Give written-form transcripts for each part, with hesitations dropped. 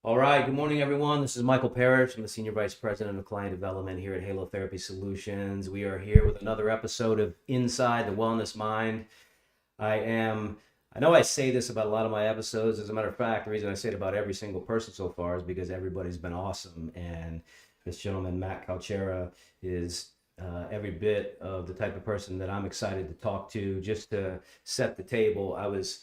All right. Good morning, everyone. This is Michael Parrish. I'm the Senior Vice President of Client Development here at Halo Therapy Solutions. We are here with another episode of Inside the Wellness Mind. I am, I know I say this about a lot of my episodes. As a matter of fact, the reason I say it about every single person so far is because everybody's been awesome. And this gentleman, Matt Calchera, is every bit of the type of person that I'm excited to talk to. Just to set the table, I was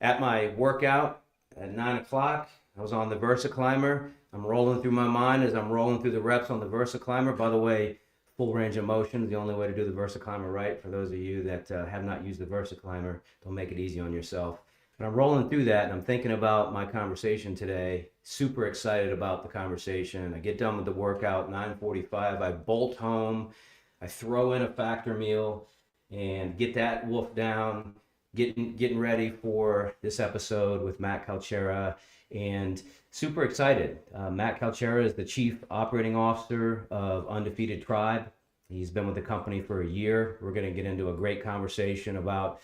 at my workout at 9 o'clock. I was on the Versa Climber. I'm rolling through my mind as I'm rolling through the reps on the Versa Climber. By the way, full range of motion is the only way to do the Versa Climber right. For those of you that have not used the Versa Climber, don't make it easy on yourself. But I'm rolling through that and I'm thinking about my conversation today. Super excited about the conversation. I get done with the workout, 9:45. I bolt home. I throw in a factor meal and get that wolf down. Getting ready for this episode with Matt Calchera, and super excited. Matt Calchera is the Chief Operating Officer of Undefeated Tribe. He's been with the company for a year. We're going to get into a great conversation about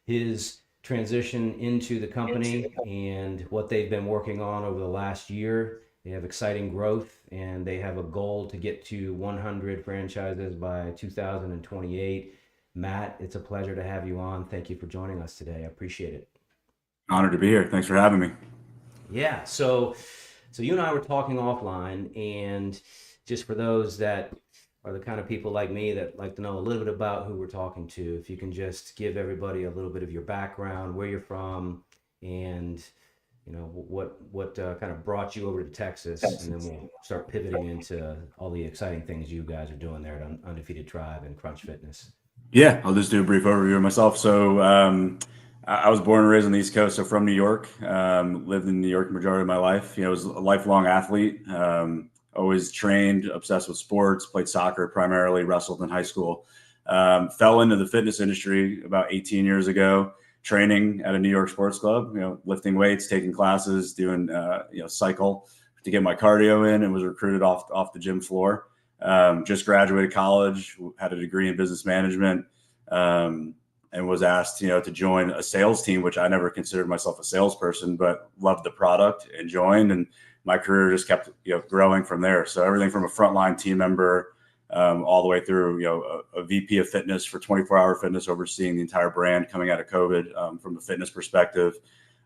his transition into the company and what they've been working on over the last year. They have exciting growth and they have a goal to get to 100 franchises by 2028. Matt, it's a pleasure to have you on. Thank you for joining us today. I appreciate it. Honored to be here. Thanks for having me. Yeah, so you and I were talking offline, and just for those that are the kind of people like me that like to know a little bit about who we're talking to, if you can just give everybody a little bit of your background, where you're from, and what kind of brought you over to Texas, and then we'll start pivoting into all the exciting things you guys are doing there at Undefeated Tribe and Crunch Fitness. Yeah, I'll just do a brief overview of myself. I was born and raised on the East Coast, so from New York. Lived in New York the majority of my life. Was a lifelong athlete. Always trained, obsessed with sports. Played soccer primarily. Wrestled in high school. Fell into the fitness industry about 18 years ago. Training at a New York sports club. Lifting weights, taking classes, doing cycle to get my cardio in, and was recruited off the gym floor. Just graduated college, had a degree in business management, and was asked, to join a sales team, which I never considered myself a salesperson, but loved the product and joined. And my career just kept, growing from there. So everything from a frontline team member, all the way through, a VP of fitness for 24-hour fitness, overseeing the entire brand coming out of COVID, from a fitness perspective.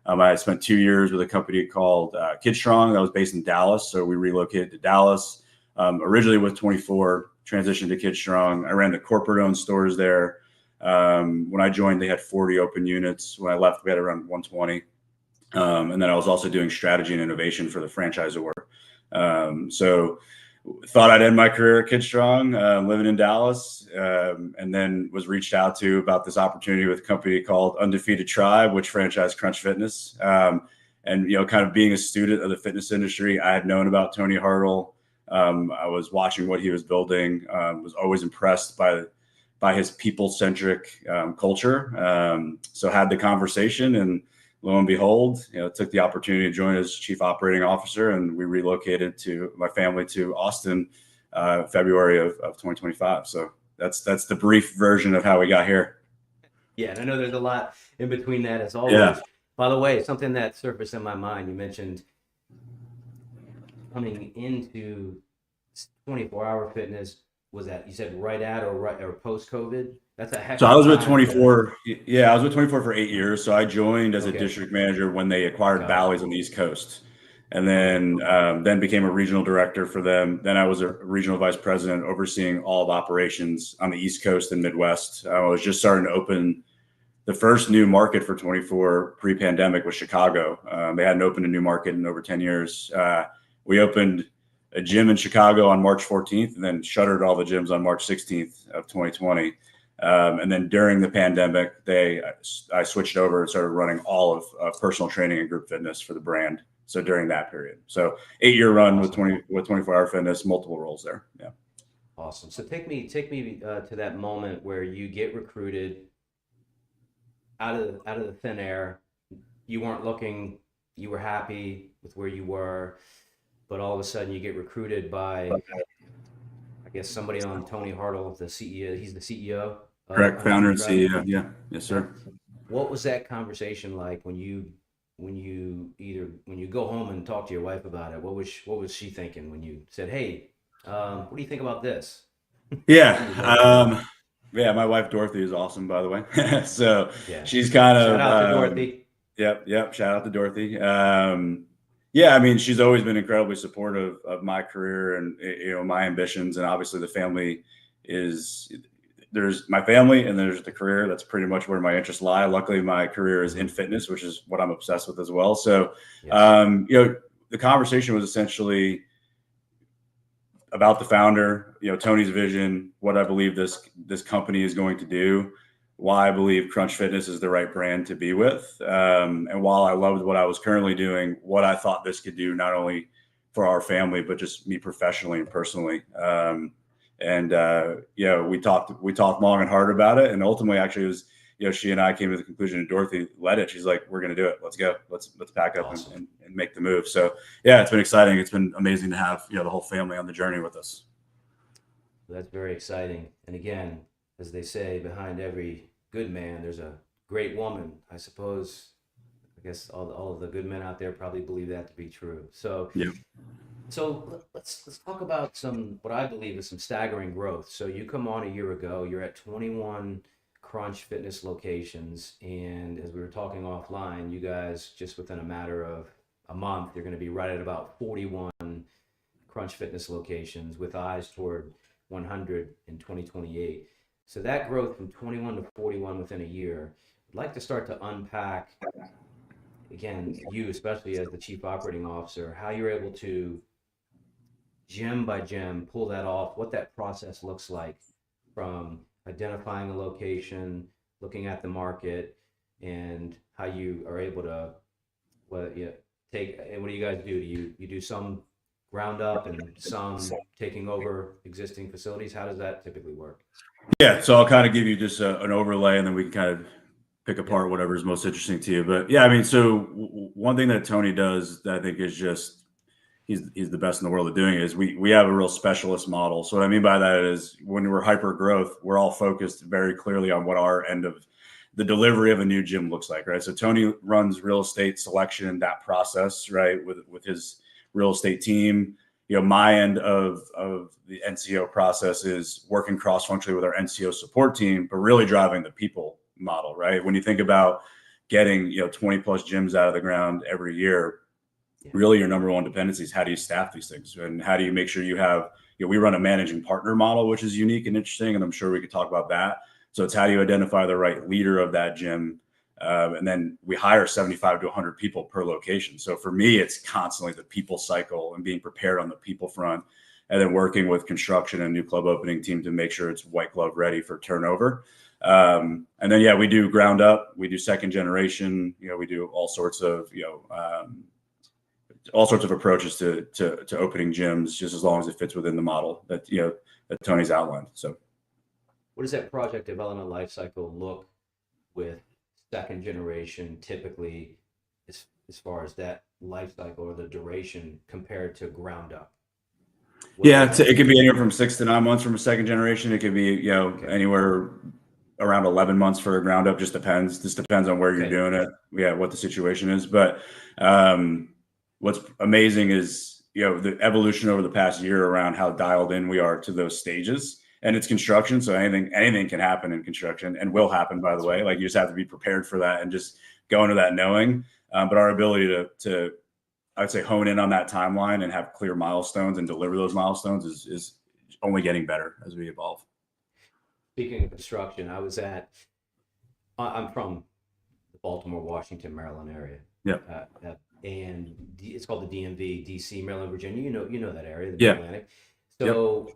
I spent 2 years with a company called KidStrong that was based in Dallas. So we relocated to Dallas. Originally with 24, transitioned to KidStrong. I ran the corporate-owned stores there. When I joined, they had 40 open units. When I left, we had around 120. And then I was also doing strategy and innovation for the franchisor. So thought I'd end my career at KidStrong, living in Dallas, and then was reached out to about this opportunity with a company called Undefeated Tribe, which franchised Crunch Fitness. And kind of being a student of the fitness industry, I had known about Tony Hartle. I was watching what he was building. Was always impressed by his people-centric culture. So had the conversation, and lo and behold, took the opportunity to join as chief operating officer, and we relocated to my family to Austin, February of 2025. So that's the brief version of how we got here. Yeah, and I know there's a lot in between that as always. Yeah. By the way, something that surfaced in my mind, you mentioned coming into 24-hour fitness. Was that, you said, right at or post COVID? That's a heck So of I a was with time 24. Yeah, I was with 24 for 8 years. So I joined as a okay, district manager when they acquired got it. Bally's on the East Coast, and Okay, then became a regional director for them. Then I was a regional vice president overseeing all of operations on the East Coast and Midwest. I was just starting to open the first new market for 24 pre-pandemic was Chicago. They hadn't opened a new market in over 10 years. We opened a gym in Chicago on March 14th, and then shuttered all the gyms on March 16th of 2020. And then during the pandemic, I switched over and started running all of personal training and group fitness for the brand. So during that period, so 8-year run with awesome, 24-hour fitness, multiple roles there. Yeah. awesome. So take me to that moment where you get recruited out of the thin air. You weren't looking, you were happy with where you were, but all of a sudden you get recruited by, I guess, somebody on Tony Hartle, the CEO. He's the CEO of Correct. Founder Undefeated and Tribe. CEO. Yeah. Yes, Yeah. sir. What was that conversation like when you go home and talk to your wife about it, what was she thinking when you said, "Hey, what do you think about this?" Yeah. When you laid it out. Yeah, my wife Dorothy is awesome, by the way. So Yeah. she's kind Shout of out to Dorothy. yep. Shout out to Dorothy. Yeah, I mean, she's always been incredibly supportive of my career and my ambitions, and obviously the family is there's my family and there's the career. That's pretty much where my interests lie. Luckily, my career is in Hmm. fitness, which is what I'm obsessed with as well. So, Yes. the conversation was essentially about the founder, Tony's vision, what I believe this company is going to do, why I believe Crunch Fitness is the right brand to be with, and while I loved what I was currently doing, what I thought this could do not only for our family but just me professionally and personally. We talked long and hard about it, and ultimately, actually, it was she and I came to the conclusion, and Dorothy led it. She's like, "We're going to do it. Let's go. Let's pack up Awesome. and make the move." So yeah, it's been exciting. It's been amazing to have the whole family on the journey with us. That's very exciting. And again, as they say, behind every good man, there's a great woman. I suppose, I guess all of the good men out there probably believe that to be true. Yeah, Let's talk about some what I believe is some staggering growth. So you come on a year ago, you're at 21 Crunch Fitness locations, and as we were talking offline, you guys just within a matter of a month, you're going to be right at about 41 Crunch Fitness locations with eyes toward 100 in 2028. So that growth from 21 to 41 within a year, I'd like to start to unpack again, you especially as the chief operating officer, how you're able to gym by gym pull that off, what that process looks like from identifying a location, looking at the market, and how you are able to what you take and what do you guys do? Do you do some ground up and some taking over existing facilities? How does that typically work? yeah. So I'll kind of give you just an overlay, and then we can kind of pick Yep. apart whatever is most interesting to you. But yeah, I mean, so one thing that Tony does that I think is just he's the best in the world at doing it is we have a real specialist model. So what I mean by that is when we're hyper growth, we're all focused very clearly on what our end of the delivery of a new gym looks like, right? So Tony runs real estate selection, that process, right, with his real estate team. My end of the NCO process is working cross functionally with our NCO support team, but really driving the people model, right? When you think about getting 20 plus gyms out of the ground every year, Yeah. really your number one dependency is how do you staff these things and how do you make sure you have we run a managing partner model, which is unique and interesting, and I'm sure we could talk about that. So it's how do you identify the right leader of that gym, and then we hire 75 to 100 people per location. So for me, it's constantly the people cycle and being prepared on the people front, and then working with construction and new club opening team to make sure it's white glove ready for turnover. And then we do ground up, we do second generation, we do all sorts of approaches to opening gyms, just as long as it fits within the model that Tony's outlined. So What does that project development life cycle look with second generation typically as far as that life cycle or the duration compared to ground up? What yeah, does that it could look be like? anywhere from 6 to 9 months from a second generation. It could be Okay. anywhere around 11 months for a ground up. Just depends. This depends on where you're Okay. doing it. Yeah, what the situation is. But what's amazing is the evolution over the past year around how dialed in we are to those stages. And it's construction, so anything can happen in construction and will happen. By the That's way, right. like you just have to be prepared for that and just go into that knowing. But our ability to I'd say hone in on that timeline and have clear milestones and deliver those milestones is only getting better as we evolve. Speaking of construction, I'm from the Baltimore, Washington, Maryland area. Yeah. And it's called the DMV, DC, Maryland, Virginia. You know that area, the Mid Yeah. Atlantic. Yep. So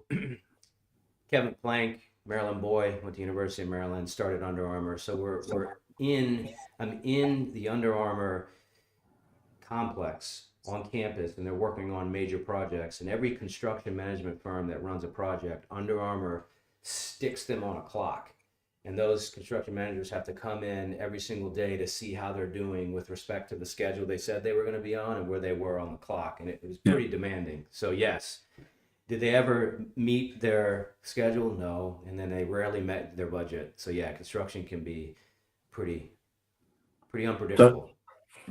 Kevin Plank, Maryland boy, went to University of Maryland, started Under Armour. So I'm in the Under Armour complex on campus, and they're working on major projects. And every construction management firm that runs a project, Under Armour sticks them on a clock. And those construction managers have to come in every single day to see how they're doing with respect to the schedule they said they were going to be on and where they were on the clock. And it was Yeah. pretty demanding. So, yes. Did they ever meet their schedule? No. And then they rarely met their budget. So, yeah, construction can be pretty So unpredictable.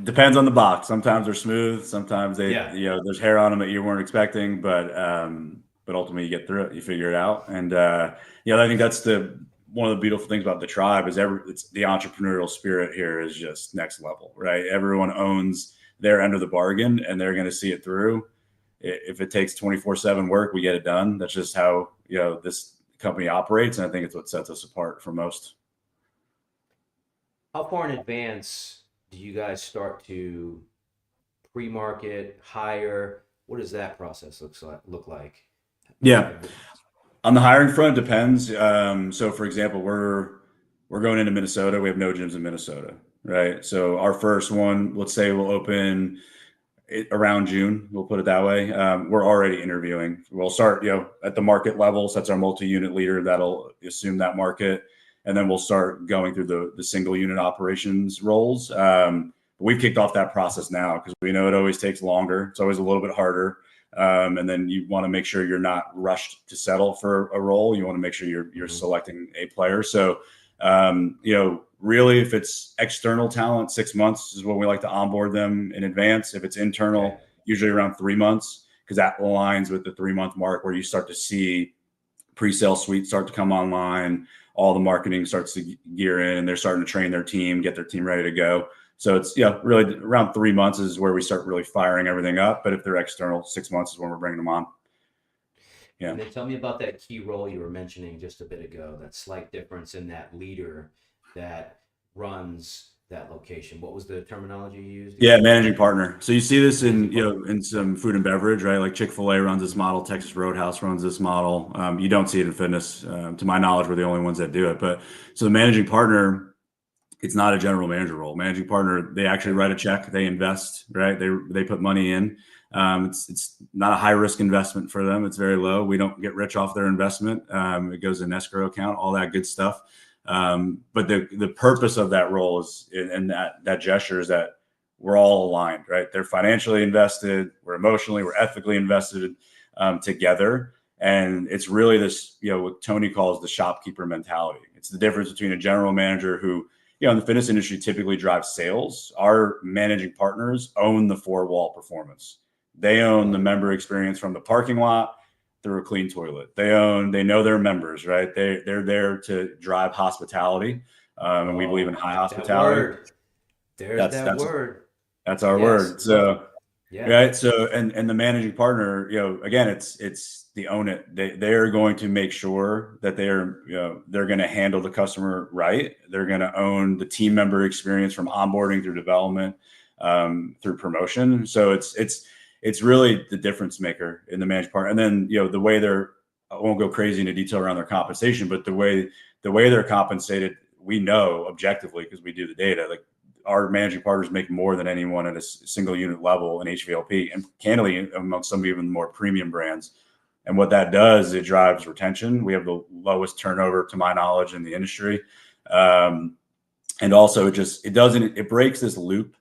Depends on the box. Sometimes they're smooth. Sometimes Yeah. there's hair on them that you weren't expecting, but ultimately you get through it, you figure it out. And, I think that's one of the beautiful things about the tribe is it's the entrepreneurial spirit here is just next level, right? Everyone owns their end of the bargain and they're going to see it through. If it takes 24/7 work, we get it done. That's just how, this company operates. And I think it's what sets us apart from most. How far in advance do you guys start to pre-market, hire? What does that process look like? Yeah. And On the hiring front, depends. So, for example, we're going into Minnesota. We have no gyms in Minnesota, right? So, our first one, let's say, will open around June. We'll put it that way. We're already interviewing. We'll start, at the market level. So that's our multi-unit leader that'll assume that market, and then we'll start going through the single unit operations roles. But we've kicked off that process now because we know it always takes longer. It's always a little bit harder. And then you want to make sure you're not rushed to settle for a role. You want to make sure you're selecting a player. So, really, if it's external talent, 6 months is when we like to onboard them in advance. If it's internal, okay. usually around 3 months, because that aligns with the 3 month mark where you start to see pre-sale suites start to come online. All the marketing starts to gear in, and they're starting to train their team, get their team ready to go. So it's really around 3 months is where we start really firing everything up. But if they're external, 6 months is when we're bringing them on. Yeah. And then tell me about that key role you were mentioning just a bit ago, that slight difference in that leader that runs that location. What was the terminology you used Yeah, again? managing partner. So you see this Managing in partner. in some food and beverage, right? Like Chick-fil-A runs this model, Texas Roadhouse runs this model. You don't see it in fitness. To my knowledge, we're the only ones that do it. But so the managing partner, it's not a general manager role. Managing partner, they actually Okay. write a check, they invest, right? They put money in. It's not a high risk investment for them. It's very low. We don't get rich off their investment. It goes in escrow account, all that good stuff. But the purpose of that role is, and that gesture is that we're all aligned, right? They're financially invested, we're emotionally, we're ethically invested together. And it's really this, what Tony calls the shopkeeper mentality. It's the difference between a general manager who, in the fitness industry typically drives sales. Our managing partners own the four-wall performance. They own the member experience from the parking lot through a clean toilet. They know their members, right? They're there to drive hospitality. And we believe in Oh, high that hospitality. word. There's That's that that's word. that's our Yes, word. love it. So Yeah. right. So and the managing partner, again, it's the own it. They're going to make sure that they're going to handle the customer right. They're going to own the team member experience from onboarding through development, through promotion. So it's really the difference maker in the managing partner. And then the way I won't go crazy into detail around their compensation, but the way they're compensated, we know objectively because we do the data. Like our managing partners make more than anyone at a single unit level in HVLP, and candidly amongst some even more premium brands. And what that does, it drives retention. We have the lowest turnover, to my knowledge, in the industry. And also it breaks this loop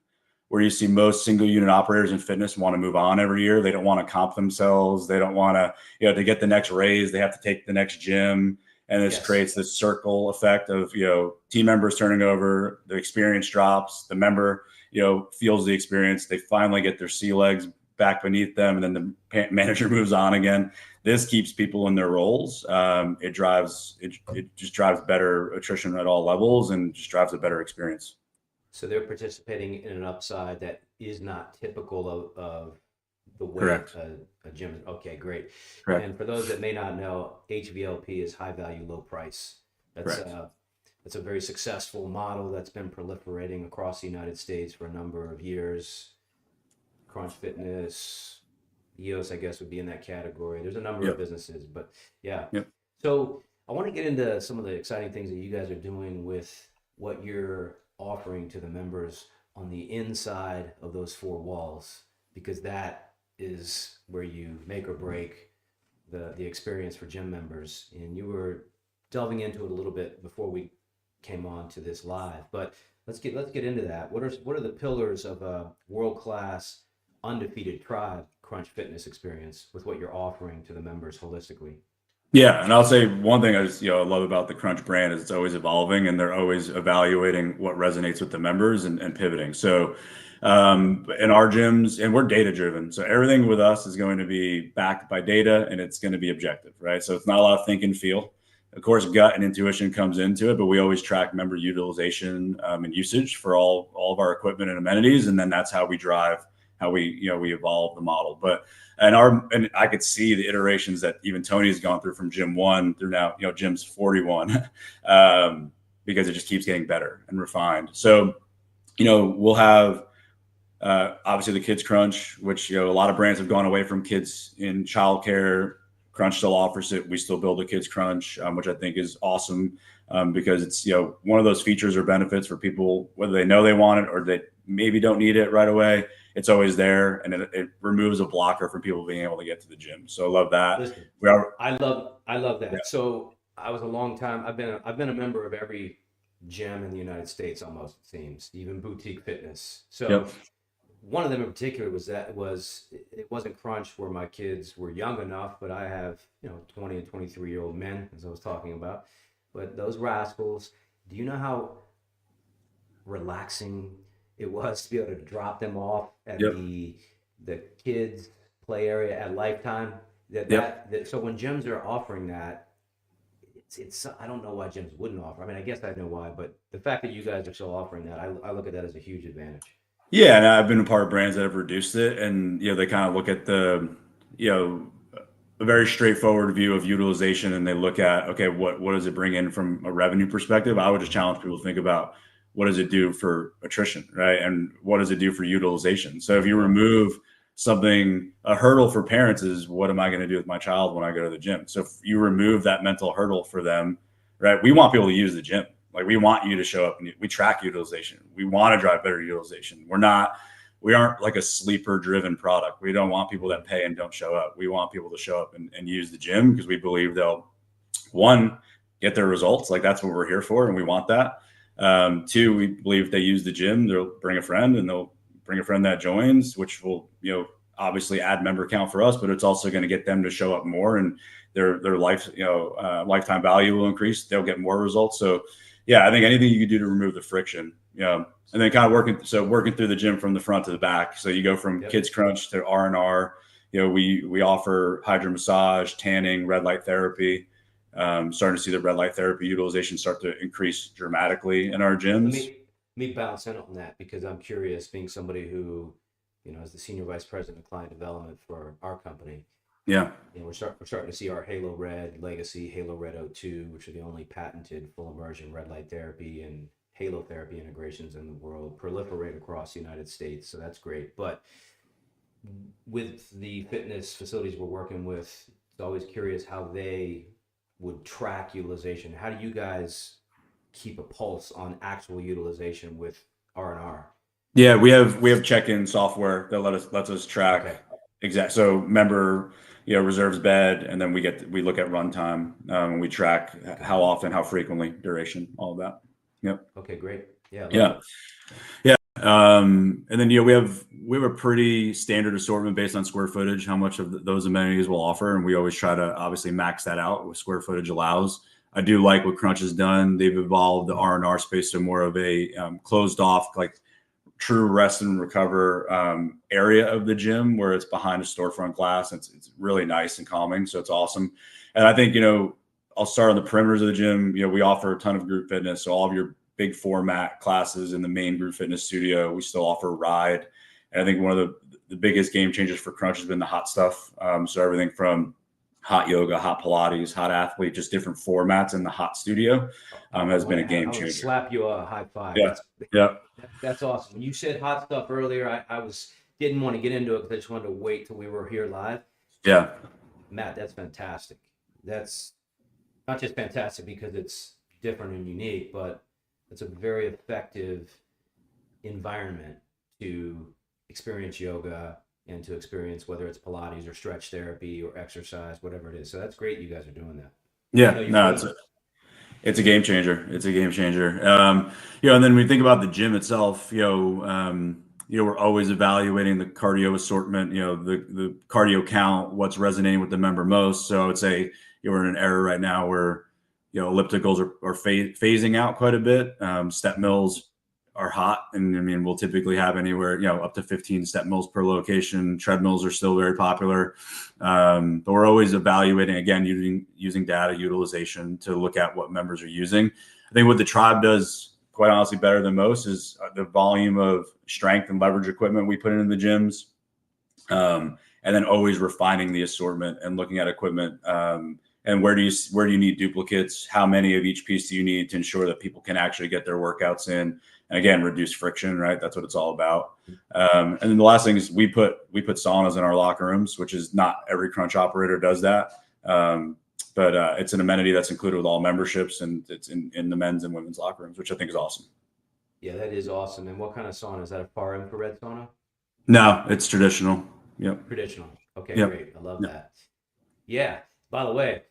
where you see most single unit operators in fitness want to move on every year. They don't want to comp themselves. They don't want to, to get the next raise, they have to take the next gym. And this Yes. creates this circle effect of, team members turning over, the experience drops, the member, feels the experience. They finally get their sea legs back beneath them. And then the manager moves on again. This keeps people in their roles. It just drives better attrition at all levels and just drives a better experience. So they're participating in an upside that is not typical of the way Correct. a gym is. Okay, great. Correct. And for those that may not know, HVLP is high value, low price. That's Correct. uh, that's a very successful model that's been proliferating across the United States for a number of years. Crunch Fitness, EOS, I guess, would be in that category. There's a number of Yep. businesses, but yeah. Yep. So I want to get into some of the exciting things that you guys are doing with what you're offering to the members on the inside of those four walls, because that is where you make or break the experience for gym members. And you were delving into it a little bit before we came on to this live, but let's get into that. What are the pillars of a world class undefeated tribe crunch fitness experience with what you're offering to the members holistically? Yeah, and I'll say one thing I love about the Crunch brand is it's always evolving and they're always evaluating what resonates with the members and pivoting. So In our gyms, and we're data driven. So everything with us is going to be backed by data, and it's going to be objective, right? So it's not a lot of think and feel. Of course, gut and intuition comes into it, but we always track member utilization and usage for all of our equipment and amenities, and then that's how we drive, how we evolve the model. But and I could see the iterations that even Tony's gone through from gym 1 through now, gyms 41, because it just keeps getting better and refined. So, we'll have obviously the Kids Crunch, which a lot of brands have gone away from kids in childcare. Crunch still offers it. We still build a Kids Crunch, which I think is awesome because it's one of those features or benefits for people, whether they know they want it or they maybe don't need it right away. It's always there, and it removes a blocker from people being able to get to the gym. So I love that. Listen, I love that. Yeah. So I was a long time. I've been a member of every gym in the United States almost, it seems, even boutique fitness. So. Yep. One of them in particular it wasn't Crunch where my kids were young enough, but I have 20 and 23-year-old men, as I was talking about. But those rascals, do you know how relaxing it was to be able to drop them off at the kids play area at Lifetime? So when gyms are offering that, it's I don't know why gyms wouldn't offer. I mean, I guess I know why, but the fact that you guys are still offering that, I look at that as a huge advantage. Yeah, and I've been a part of brands that have reduced it, and they kind of look at the a very straightforward view of utilization, and they look at, okay, what does it bring in from a revenue perspective? I would just challenge people to think about what does it do for attrition, right? And what does it do for utilization? So if you remove something, a hurdle for parents is, what am I going to do with my child when I go to the gym? So if you remove that mental hurdle for them, right? We want people to use the gym. Like, we want you to show up, and we track utilization. We want to drive better utilization. We aren't like a sleeper driven product. We don't want people that pay and don't show up. We want people to show up and use the gym because we believe they'll, one, get their results. Like, that's what we're here for, and we want that. Two, we believe if they use the gym, they'll bring a friend, and they'll bring a friend that joins, which will, obviously add member count for us, but it's also going to get them to show up more, and their lifetime value will increase. They'll get more results. So yeah, I think anything you can do to remove the friction, and then kind of working through the gym from the front to the back. So you go from Kids Crunch to R&R. We offer hydro massage, tanning, red light therapy. Starting to see the red light therapy utilization start to increase dramatically in our gyms. Let me bounce in on that, because I'm curious, being somebody who, is the senior vice president of client development for our company. Yeah. We're starting to see our Halo Red Legacy, Halo Red 02, which are the only patented full immersion red light therapy and halo therapy integrations in the world, proliferate across the United States. So that's great. But with the fitness facilities we're working with, it's always curious how they would track utilization. How do you guys keep a pulse on actual utilization with R&R? Yeah, we have check-in software that lets us track. Okay. Exactly. So member, reserves bed, and then we look at runtime, and we track how often, how frequently, duration, all of that. Yep. Okay, great. Yeah. Yeah. And then we have a pretty standard assortment based on square footage, how much of those amenities we'll offer, and we always try to obviously max that out what square footage allows. I do like what Crunch has done. They've evolved the R&R space to more of a closed off, like true rest and recover area of the gym, where it's behind a storefront glass. It's really nice and calming. So it's awesome. And I think, I'll start on the perimeters of the gym. We offer a ton of group fitness. So all of your big format classes in the main group fitness studio, we still offer ride. And I think one of the biggest game changers for Crunch has been the hot stuff. So everything from hot yoga, hot Pilates, hot athlete, just different formats in the hot studio has been a game changer. I would slap you a high five. Yeah. That's awesome. When you said hot stuff earlier, I didn't want to get into it because I just wanted to wait till we were here live. Yeah. Matt, that's fantastic. That's not just fantastic because it's different and unique, but it's a very effective environment to experience yoga and to experience whether it's Pilates or stretch therapy or exercise, whatever it is. So that's great you guys are doing that. Yeah, it's a game changer. It's a game changer. And then when we think about the gym itself, we're always evaluating the cardio assortment, the cardio count, what's resonating with the member most. So I would say we're in an era right now where ellipticals are phasing out quite a bit. Step mills are hot, and I mean we'll typically have anywhere up to 15 step mills per location. Treadmills are still very popular, but we're always evaluating, again, using data utilization to look at what members are using. I think what the tribe does, quite honestly, better than most is the volume of strength and leverage equipment we put in the gyms, and then always refining the assortment and looking at equipment. And where do you need duplicates? How many of each piece do you need to ensure that people can actually get their workouts in? And again, reduce friction, right? That's what it's all about. And then the last thing is we put saunas in our locker rooms, which is not every crunch operator does that. But it's an amenity that's included with all memberships, and it's in the men's and women's locker rooms, which I think is awesome. Yeah, that is awesome. And what kind of sauna? Is that a far infrared sauna? No, it's traditional. Yep. Traditional. Okay, Yep. great. I love that. Yeah. By the way,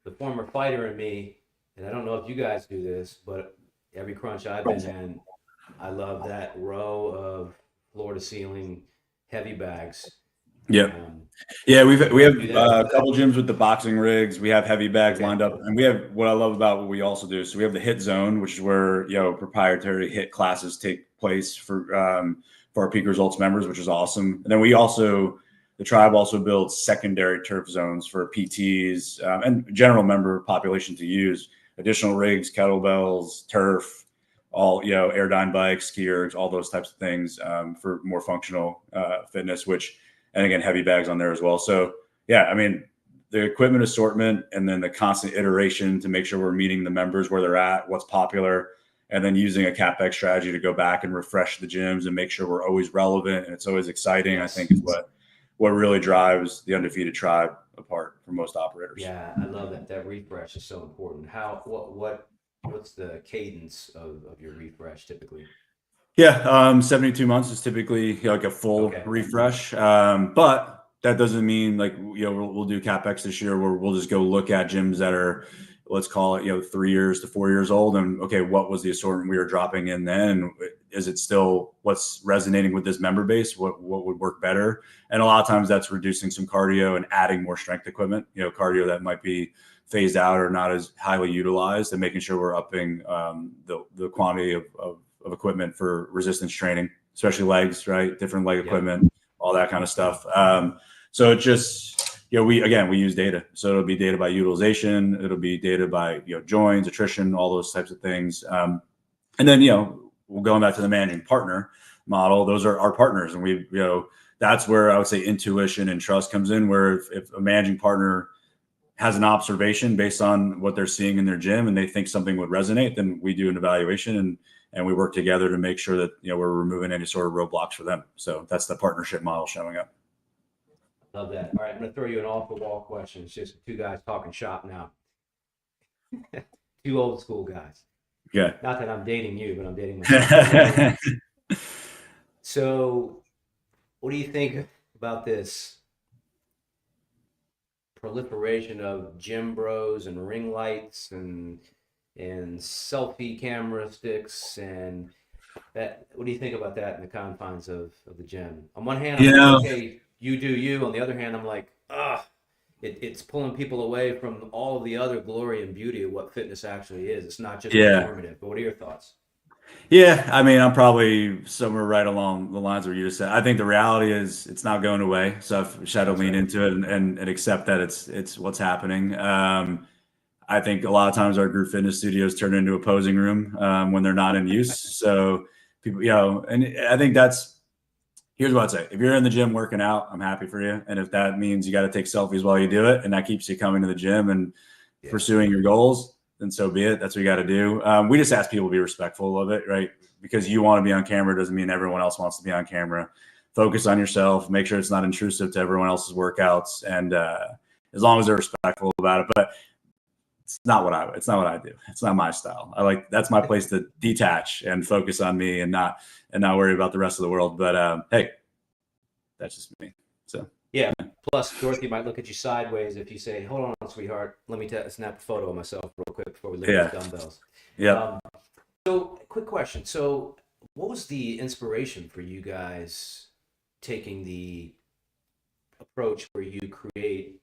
the former fighter in me, and I don't know if you guys do this, but every crunch I've been in, I love that row of floor to ceiling heavy bags. Yep. Yeah, we have a couple gyms with the boxing rigs. We have heavy bags lined up, and we have, what I love about what we also do. So we have the HIIT zone, which is where proprietary HIIT classes take place for our peak results members, which is awesome. And then the tribe also builds secondary turf zones for PTs and general member population to use additional rigs, kettlebells, turf, all Airdyne bikes, ski ergs, all those types of things for more functional fitness. And again, heavy bags on there as well. So yeah, I mean, the equipment assortment and then the constant iteration to make sure we're meeting the members where they're at, what's popular, and then using a CapEx strategy to go back and refresh the gyms and make sure we're always relevant and it's always exciting, I think is what really drives the Undefeated Tribe apart from most operators. Yeah, I love that. That refresh is so important. What's the cadence of your refresh typically? Yeah, 72 months is typically like a full refresh. But that doesn't mean we'll do CapEx this year where we'll just go look at gyms that are, let's call it, 3 years to 4 years old. And okay, what was the assortment we were dropping in then? Is it still what's resonating with this member base? What would work better? And a lot of times that's reducing some cardio and adding more strength equipment, cardio that might be phased out or not as highly utilized, and making sure we're upping the quantity of equipment for resistance training, especially legs, right? Different leg equipment, all that kind of stuff. So it just, we use data. So it'll be data by utilization. It'll be data by, joins, attrition, all those types of things. And then, we're going back to the managing partner model. Those are our partners. And that's where I would say intuition and trust comes in, where if a managing partner has an observation based on what they're seeing in their gym and they think something would resonate, then we do an evaluation and we work together to make sure that we're removing any sort of roadblocks for them. So that's the partnership model showing up. Love that. All right, I'm going to throw you an off-the-wall question. It's just two guys talking shop now. Two old school guys. Yeah. Not that I'm dating you, but I'm dating myself. So, what do you think about this proliferation of gym bros and ring lights and selfie camera sticks and that? What do you think about that in the confines of the gym? On one hand, I'm like, okay, you do you. On the other hand, I'm like, it's pulling people away from all of the other glory and beauty of what fitness actually is. It's not just performative. But what are your thoughts? Yeah, I mean, I'm probably somewhere right along the lines where you just said. I think the reality is it's not going away. So I've tried to lean into it and accept that it's what's happening. I think a lot of times our group fitness studios turn into a posing room when they're not in use. So people, and I think here's what I'd say. If you're in the gym working out, I'm happy for you. And if that means you got to take selfies while you do it and that keeps you coming to the gym and pursuing your goals, then so be it. That's what you got to do. We just ask people to be respectful of it, right? Because you want to be on camera doesn't mean everyone else wants to be on camera. Focus on yourself. Make sure it's not intrusive to everyone else's workouts. And as long as they're respectful about it. But it's not what I do. It's not my style. That's my place to detach and focus on me and not worry about the rest of the world. But hey, that's just me. So yeah. Plus, Dorothy might look at you sideways if you say, "Hold on, sweetheart. Let me snap a photo of myself real quick before we lift the dumbbells." Yeah. So, quick question. So, what was the inspiration for you guys taking the approach where you create,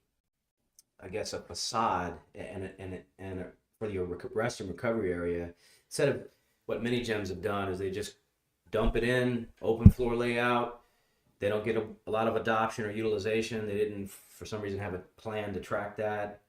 I guess, a facade and for your rest and recovery area, instead of what many gyms have done is they just dump it in, open floor layout. They don't get a lot of adoption or utilization. They didn't, for some reason, have a plan to track that.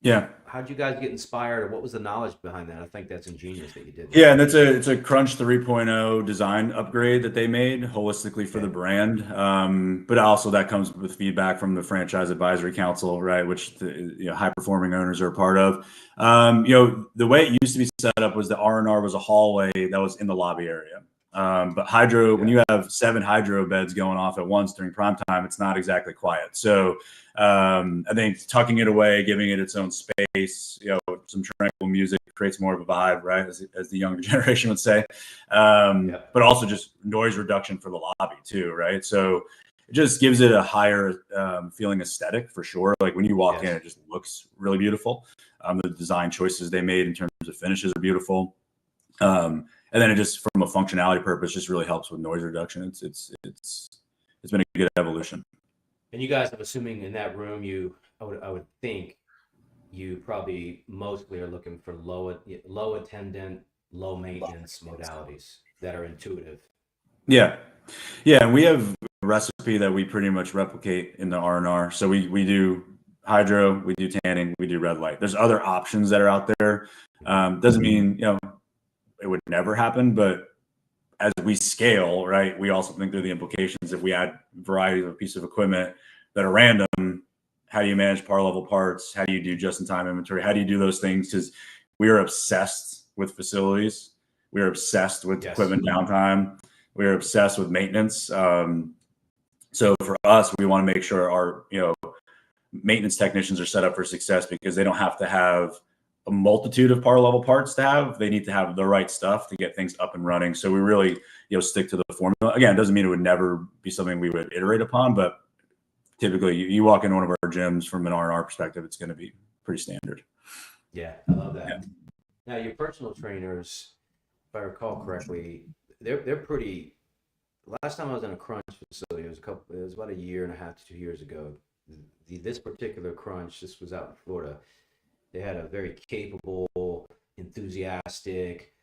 Yeah. How'd you guys get inspired, or what was the knowledge behind that? I think that's ingenious that you did that. Yeah, and it's a Crunch 3.0 design upgrade that they made holistically for Okay. the brand. But also that comes with feedback from the Franchise Advisory Council, right, which the high performing owners are a part of. The way it used to be set up was the R&R was a hallway that was in the lobby area. But hydro, when you have 7 hydro beds going off at once during prime time, it's not exactly quiet. So I think tucking it away, giving it its own space, some tranquil music creates more of a vibe, right? As the younger generation would say. But also just noise reduction for the lobby too, right? So it just gives it a higher feeling aesthetic for sure. Like when you walk in, it just looks really beautiful. The design choices they made in terms of finishes are beautiful. And then it just, from a functionality purpose, just really helps with noise reduction. It's been a good evolution. And you guys, I'm assuming in that room, I would think you probably mostly are looking for low attendant, low maintenance modalities that are intuitive. Yeah, and we have a recipe that we pretty much replicate in the R&R. So we do hydro, we do tanning, we do red light. There's other options that are out there. Doesn't mean it would never happen, but as we scale, right, we also think through the implications. If we add variety of a piece of equipment that are random, how do you manage par level parts? How do you do just-in-time inventory? How do you do those things? Because we are obsessed with facilities. We are obsessed with equipment downtime. We are obsessed with maintenance. So for us, we want to make sure our maintenance technicians are set up for success, because they don't have to have a multitude of par level parts to have. They need to have the right stuff to get things up and running. So we really stick to the formula. Again, it doesn't mean it would never be something we would iterate upon, but typically you walk in one of our gyms from an R&R perspective, it's going to be pretty standard. Yeah, I love that. Yeah. Now your personal trainers, if I recall correctly, they're pretty. Last time I was in a Crunch facility, it was about 1.5 to 2 years ago. This particular Crunch, this was out in Florida. They had a very capable, enthusiastic,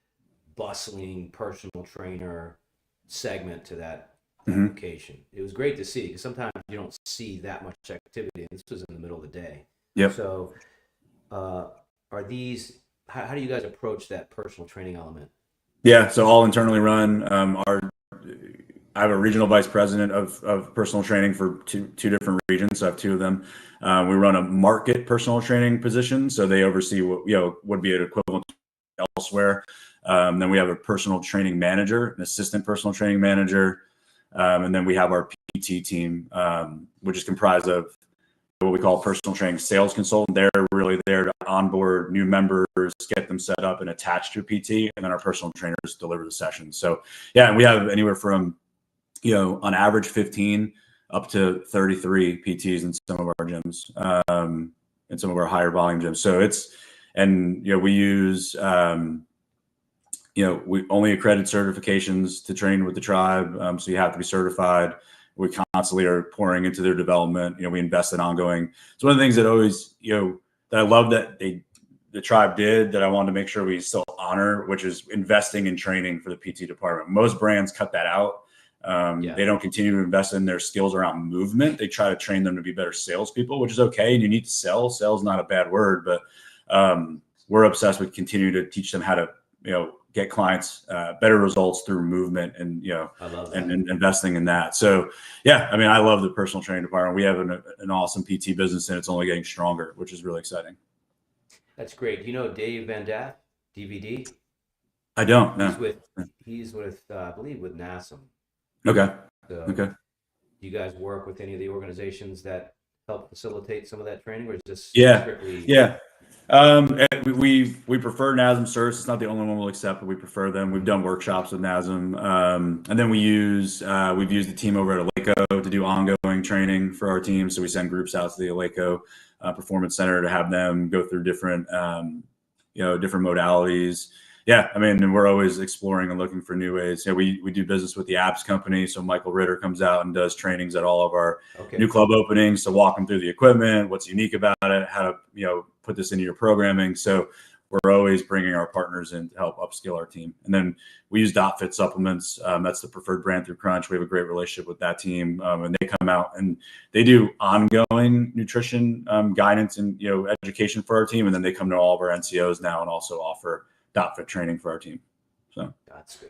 bustling personal trainer segment to that location. It was great to see, because sometimes you don't see that much activity. This was in the middle of the day. Yep. So are these, how do you guys approach that personal training element? Yeah, so all internally run. I have a regional vice president of personal training for two different regions. So I have 2 of them. We run a market personal training position, so they oversee what would be an equivalent elsewhere. Then we have a personal training manager, an assistant personal training manager, and then we have our PT team, which is comprised of what we call personal training sales consultant. They're really there to onboard new members, get them set up and attached to a PT, and then our personal trainers deliver the sessions. So yeah, and we have anywhere from on average 15 up to 33 PTs in some of our gyms, in some of our higher volume gyms. So we use, we only accredit certifications to train with the tribe. So you have to be certified. We constantly are pouring into their development. We invest in ongoing. It's one of the things that always, that I love that the tribe did, that I wanted to make sure we still honor, which is investing in training for the PT department. Most brands cut that out. They don't continue to invest in their skills around movement. They try to train them to be better salespeople, which is okay. And you need to sell. Sell is not a bad word, but we're obsessed with continuing to teach them how to, get clients better results through movement, and and investing in that. So yeah, I mean, I love the personal training department. We have an awesome PT business, and it's only getting stronger, which is really exciting. That's great. Do you know Dave Van Daff, DVD? I don't. No. He's with I believe with NASM. Okay. So okay. Do you guys work with any of the organizations that help facilitate some of that training, or is this strictly? Yeah. We prefer NASM certs. It's not the only one we'll accept, but we prefer them. We've done workshops with NASM, and then we've used the team over at Aleco to do ongoing training for our team. So we send groups out to the Aleco Performance Center to have them go through different different modalities. Yeah, I mean, and we're always exploring and looking for new ways. We do business with the Abs company, so Michael Ritter comes out and does trainings at all of our new club openings to walk them through the equipment, what's unique about it, how to put this into your programming. So we're always bringing our partners in to help upskill our team. And then we use Fit supplements. That's the preferred brand through Crunch. We have a great relationship with that team, and they come out and they do ongoing nutrition guidance and education for our team. And then they come to all of our NCOs now and also offer Fit training for our team. So that's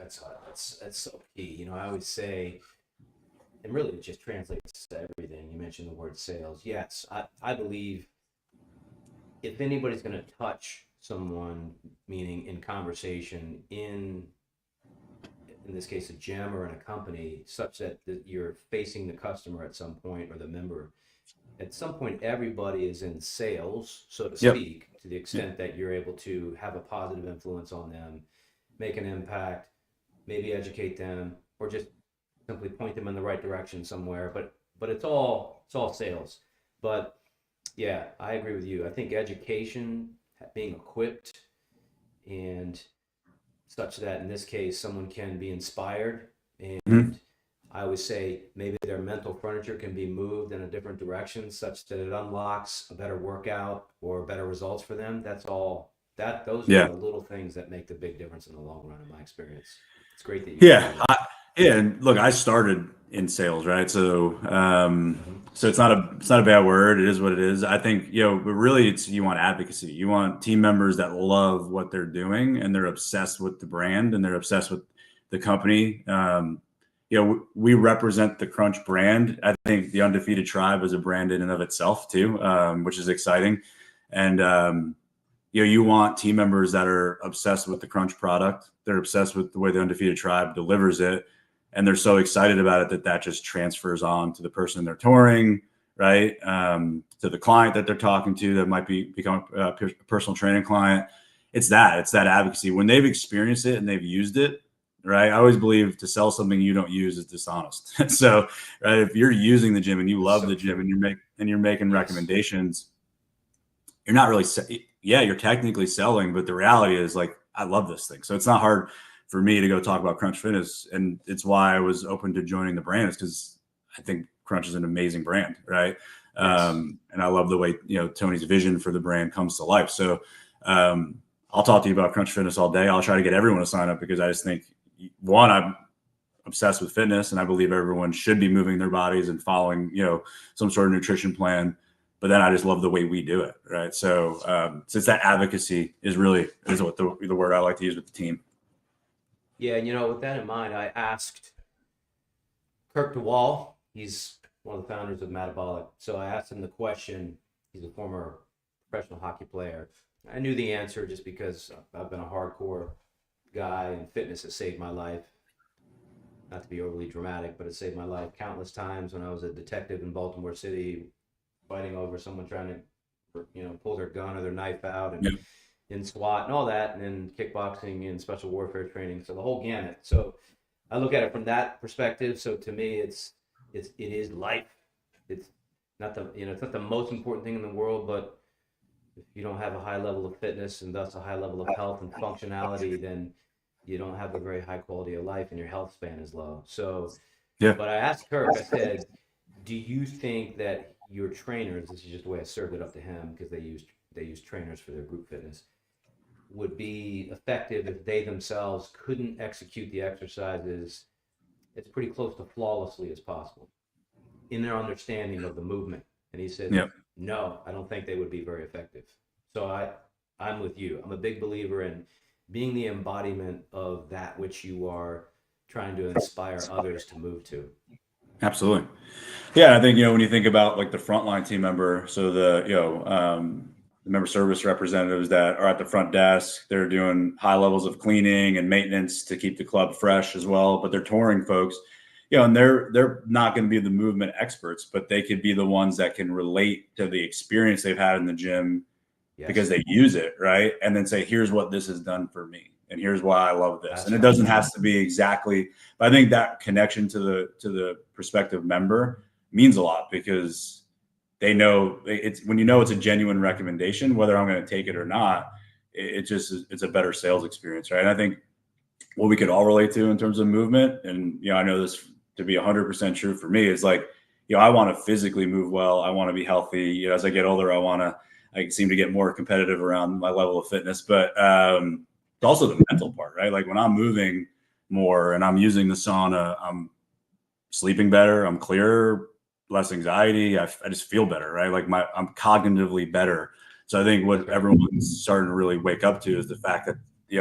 so key. I always say, and really it just translates to everything. You mentioned the word sales. Yes, I believe if anybody's going to touch someone, meaning in conversation, in this case a gym or in a company, such that you're facing the customer at some point or the member, at some point everybody is in sales, so to speak, to the extent that you're able to have a positive influence on them, make an impact, maybe educate them, or just simply point them in the right direction somewhere. But it's all sales. But yeah, I agree with you. I think education, being equipped, and such that in this case someone can be inspired, and I always say maybe their mental furniture can be moved in a different direction such that it unlocks a better workout or better results for them. Those are the little things that make the big difference in the long run, in my experience. It's great that you and look, I started in sales, right? So so it's not a bad word. It is what it is. I think, but really you want advocacy. You want team members that love what they're doing and they're obsessed with the brand and they're obsessed with the company. We represent the Crunch brand. I think the Undefeated Tribe is a brand in and of itself too, which is exciting. And you want team members that are obsessed with the Crunch product. They're obsessed with the way the Undefeated Tribe delivers it. And they're so excited about it that just transfers on to the person they're touring, right? To the client that they're talking to that might become a personal training client. It's that advocacy. When they've experienced it and they've used it, right? I always believe to sell something you don't use is dishonest. So, right, if you're using the gym and you love the gym and you're making recommendations, you're not really, you're technically selling, but the reality is like, I love this thing. So it's not hard for me to go talk about Crunch Fitness. And it's why I was open to joining the brand, is because I think Crunch is an amazing brand. Right. Yes. And I love the way, Tony's vision for the brand comes to life. So I'll talk to you about Crunch Fitness all day. I'll try to get everyone to sign up because I just think, one, I'm obsessed with fitness and I believe everyone should be moving their bodies and following, some sort of nutrition plan. But then I just love the way we do it. Right. So since that advocacy is what the word I like to use with the team. Yeah. And with that in mind, I asked Kirk DeWall. He's one of the founders of Metabolic. So I asked him the question. He's a former professional hockey player. I knew the answer just because I've been a hardcore guy and fitness has saved my life. Not to be overly dramatic, but it saved my life countless times when I was a detective in Baltimore City, fighting over someone trying to, pull their gun or their knife out, and in SWAT and all that, and then kickboxing and special warfare training. So the whole gamut. So I look at it from that perspective. So to me, it is life. It's not it's not the most important thing in the world, but if you don't have a high level of fitness and thus a high level of health and functionality, then you don't have a very high quality of life and your health span is low. So, but I asked Kirk, I said, do you think that your trainers, this is just the way I served it up to him because they use trainers for their group fitness, would be effective if they themselves couldn't execute the exercises as pretty close to flawlessly as possible in their understanding of the movement? And he said, no, I don't think they would be very effective. So I'm with you. I'm a big believer in being the embodiment of that which you are trying to inspire others to move to. Absolutely. Yeah. I think, when you think about like the frontline team member, so the member service representatives that are at the front desk, they're doing high levels of cleaning and maintenance to keep the club fresh as well, but they're touring folks, and they're not going to be the movement experts, but they could be the ones that can relate to the experience they've had in the gym because they use it, right? And then say, here's what this has done for me, and here's why I love this. That's and it doesn't have to be exactly, but I think that connection to the prospective member means a lot because they know it's when it's a genuine recommendation, whether I'm going to take it or not, it's a better sales experience, right? And I think what we could all relate to in terms of movement, and I know this to be 100% true for me, is like, I want to physically move well. I want to be healthy. As I get older, I want I seem to get more competitive around my level of fitness, but also the mental part, right? Like when I'm moving more and I'm using the sauna, I'm sleeping better, I'm clearer, less anxiety. I just feel better, right? Like I'm cognitively better. So I think what everyone's starting to really wake up to is the fact that,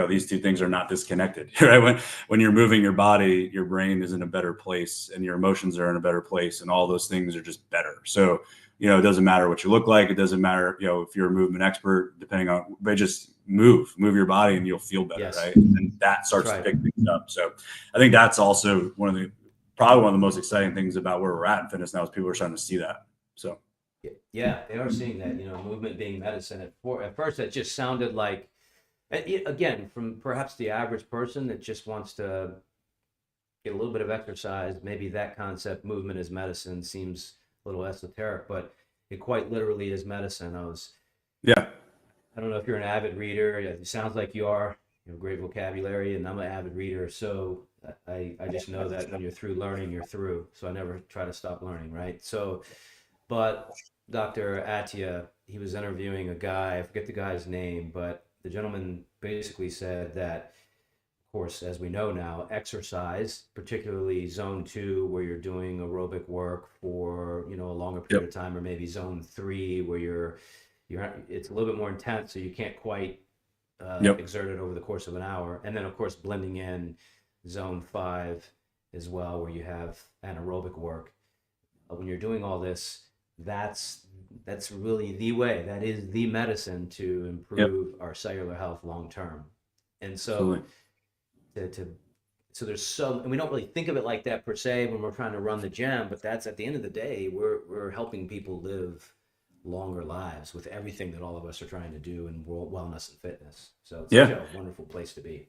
these two things are not disconnected, right? When you're moving your body, your brain is in a better place and your emotions are in a better place, and all those things are just better. So, it doesn't matter what you look like. It doesn't matter, if you're a movement expert, depending on, but just move your body and you'll feel better, Yes. right? And that starts to pick things up. So I think that's also probably one of the most exciting things about where we're at in fitness now is people are starting to see that. So yeah, they are seeing that, movement being medicine. At first it just sounded like, again, from perhaps the average person that just wants to get a little bit of exercise, maybe that concept, movement is medicine, seems a little esoteric, but it quite literally is medicine. yeah, I don't know if you're an avid reader. It sounds like you are. Great vocabulary, and I'm an avid reader, so I just know that when you're through learning, you're through. So I never try to stop learning, right? So, but Dr. Attia, he was interviewing a guy. I forget the guy's name, but the gentleman basically said that, of course, as we know now, exercise, particularly zone 2, where you're doing aerobic work for a longer period of time, or maybe zone 3, where it's a little bit more intense, so you can't quite exert it over the course of an hour. And then, of course, blending in zone 5 as well, where you have anaerobic work. When you're doing all this, that's really the way. That is the medicine to improve our cellular health long term. And so, so there's and we don't really think of it like that per se when we're trying to run the gym, but that's at the end of the day, we're helping people live longer lives with everything that all of us are trying to do in wellness and fitness. So it's such a wonderful place to be.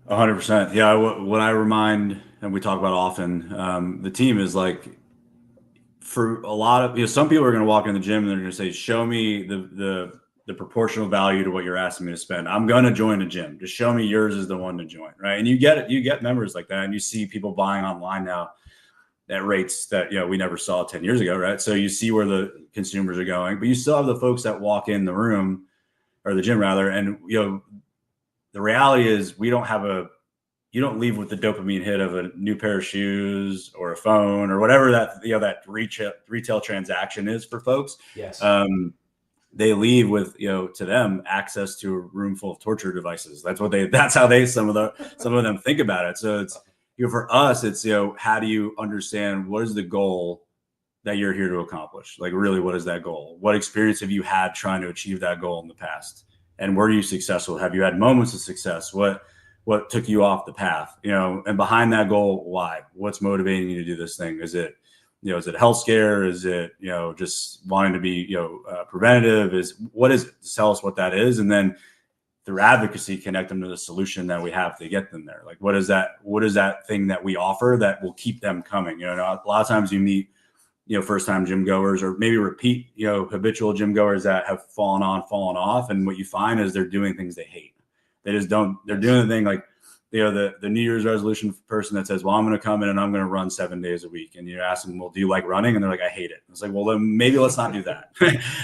100%. Yeah. What I remind, and we talk about often, the team is like, for a lot of, some people are going to walk in the gym and they're going to say, show me the proportional value to what you're asking me to spend. I'm going to join a gym. Just show me yours is the one to join. Right. And you get members like that. And you see people buying online now at rates that, we never saw 10 years ago. Right. So you see where the consumers are going, but you still have the folks that walk in the room or the gym rather. And, the reality is you don't leave with the dopamine hit of a new pair of shoes or a phone or whatever that, that retail transaction is for folks. Yes. They leave with, to them, access to a room full of torture devices. That's how some of them think about it. So it's, for us, it's, how do you understand what is the goal that you're here to accomplish? Like, really, what is that goal? What experience have you had trying to achieve that goal in the past? And were you successful? Have you had moments of success? What took you off the path? And behind that goal, why? What's motivating you to do this thing? Is it a health scare? Is it, just wanting to be, preventative? What is it? Tell us what that is. And then through advocacy, connect them to the solution that we have to get them there. Like, what is that thing that we offer that will keep them coming? A lot of times you meet, first time gym goers or maybe repeat, habitual gym goers that have fallen off. And what you find is they're doing things they hate. They just don't, they're doing the thing like, the New Year's resolution person that says, well, I'm going to come in and I'm going to run 7 days a week. And you ask them, well, do you like running? And they're like, I hate it. It's like, well, then maybe let's not do that.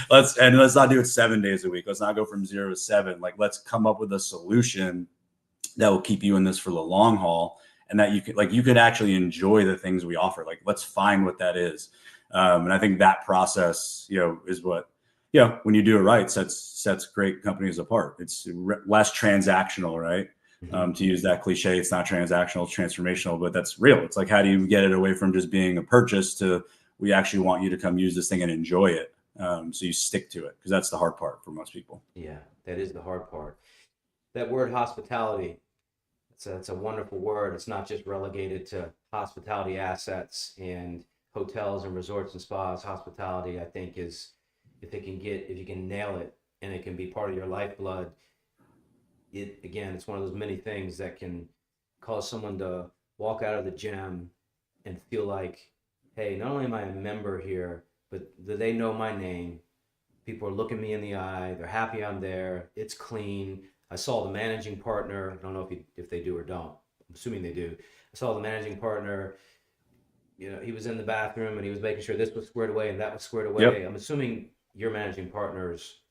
let's not do it 7 days a week. Let's not go from 0 to 7. Like, let's come up with a solution that will keep you in this for the long haul. And that you could actually enjoy the things we offer. Like, let's find what that is. And I think that process, is what, when you do it right, sets great companies apart. It's less transactional, right? To use that cliche, it's not transactional, it's transformational, but that's real. It's like, how do you get it away from just being a purchase to, we actually want you to come use this thing and enjoy it. So you stick to it, because that's the hard part for most people. Yeah, that is the hard part. That word hospitality, it's a wonderful word. It's not just relegated to hospitality assets and hotels and resorts and spas. Hospitality, I think, is, if you can nail it and it can be part of your lifeblood, it's one of those many things that can cause someone to walk out of the gym and feel like, hey, not only am I a member here, but do they know my name? People are looking me in the eye. They're happy I'm there. It's clean. I saw the managing partner. I don't know if they do or don't. I'm assuming they do. I saw the managing partner. He was in the bathroom and he was making sure this was squared away and that was squared away. Yep. I'm assuming your managing partners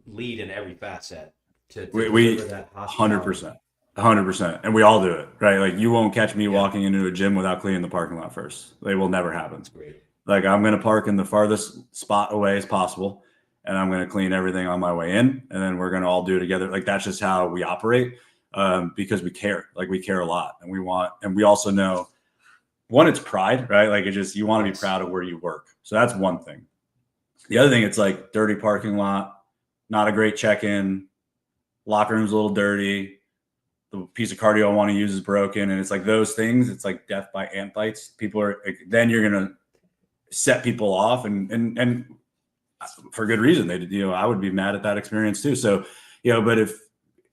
lead in every facet to We deliver that hospitality. 100%, 100%, and we all do it, right? Like you won't catch me Yeah, walking into a gym without cleaning the parking lot first. They will never happen. that's great. Like I'm going to park in the farthest spot away as possible, and I'm going to clean everything on my way in, and then we're going to all do it together. Like that's just how we operate, because we care. Like we care a lot, and and we also know one, it's pride, right? Like it just you want to be Yes. proud of where you work. So that's one thing. The other thing, it's like dirty parking lot, not a great check-in, locker room's a little dirty, the piece of cardio I want to use is broken, and it's like those things. It's like death by ant bites. People are like, then you're gonna set people off, and for good reason. They, I would be mad at that experience too. So, but if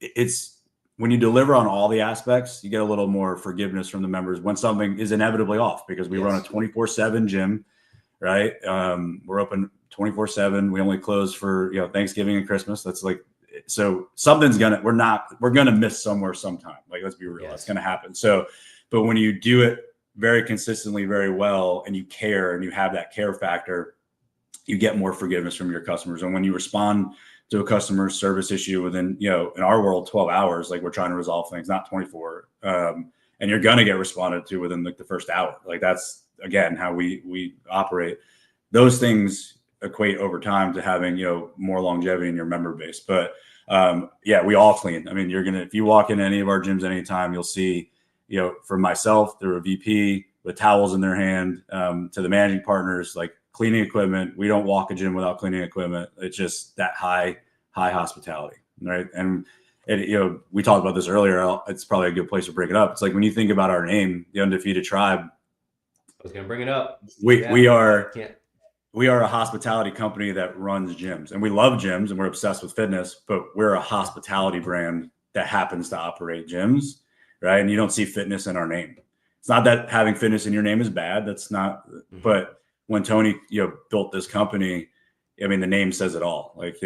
it's when you deliver on all the aspects, you get a little more forgiveness from the members when something is inevitably off because we run a 24/7 gym, right? We're open 24/7. We only close for Thanksgiving and Christmas. That's like so something's we're gonna miss somewhere sometime. Like let's be real, it's gonna happen. So, but when you do it very consistently, very well, and you care and you have that care factor, you get more forgiveness from your customers. And when you respond to a customer service issue within, in our world, 12 hours, like we're trying to resolve things, not 24. And you're going to get responded to within like the first hour. Like that's, again, how we operate. Those things equate over time to having, more longevity in your member base. But we all clean. I mean, if you walk in any of our gyms anytime, you'll see, from myself, they're a VP with towels in their hand, to the managing partners, like cleaning equipment. We don't walk a gym without cleaning equipment. It's just that high hospitality, right? And we talked about this earlier. It's probably a good place to bring it up. It's like when you think about our name, the Undefeated Tribe. I was going to bring it up. We are a hospitality company that runs gyms, and we love gyms, and we're obsessed with fitness. But we're a hospitality brand that happens to operate gyms, right? And you don't see fitness in our name. It's not that having fitness in your name is bad. That's not. Mm-hmm. But when Tony, built this company, I mean, the name says it all. Like,